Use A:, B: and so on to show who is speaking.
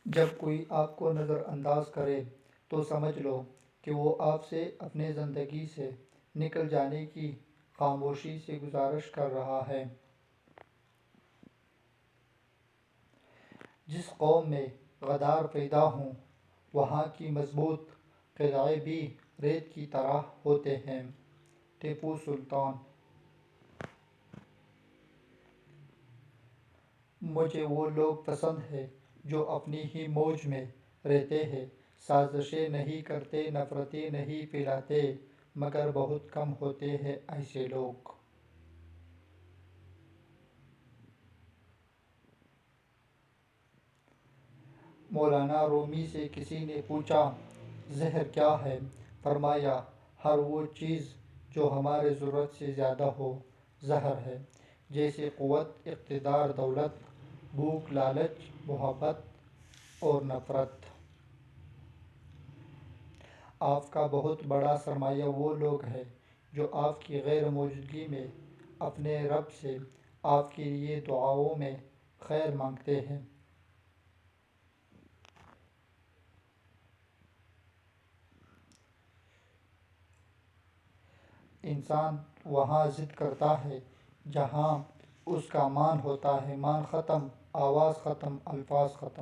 A: جب کوئی آپ کو نظر انداز کرے تو سمجھ لو کہ وہ آپ سے اپنے زندگی سے نکل جانے کی خاموشی سے گزارش کر رہا ہے۔ جس قوم میں غدار پیدا ہوں وہاں کی مضبوط قلعے بھی ریت کی طرح ہوتے ہیں۔ ٹیپو سلطان۔ مجھے وہ لوگ پسند ہیں جو اپنی ہی موج میں رہتے ہیں، سازشیں نہیں کرتے، نفرتیں نہیں پھیلاتے، مگر بہت کم ہوتے ہیں ایسے لوگ۔ مولانا رومی سے کسی نے پوچھا زہر کیا ہے؟ فرمایا ہر وہ چیز جو ہمارے ضرورت سے زیادہ ہو زہر ہے، جیسے قوت، اقتدار، دولت، بھوک، لالچ، محبت اور نفرت۔ آپ کا بہت بڑا سرمایہ وہ لوگ ہیں جو آپ کی غیر موجودگی میں اپنے رب سے آپ کے لیے دعاؤں میں خیر مانگتے ہیں۔ انسان وہاں ضد کرتا ہے جہاں اس کا مان ہوتا ہے، مان ختم، آواز ختم، الفاظ ختم۔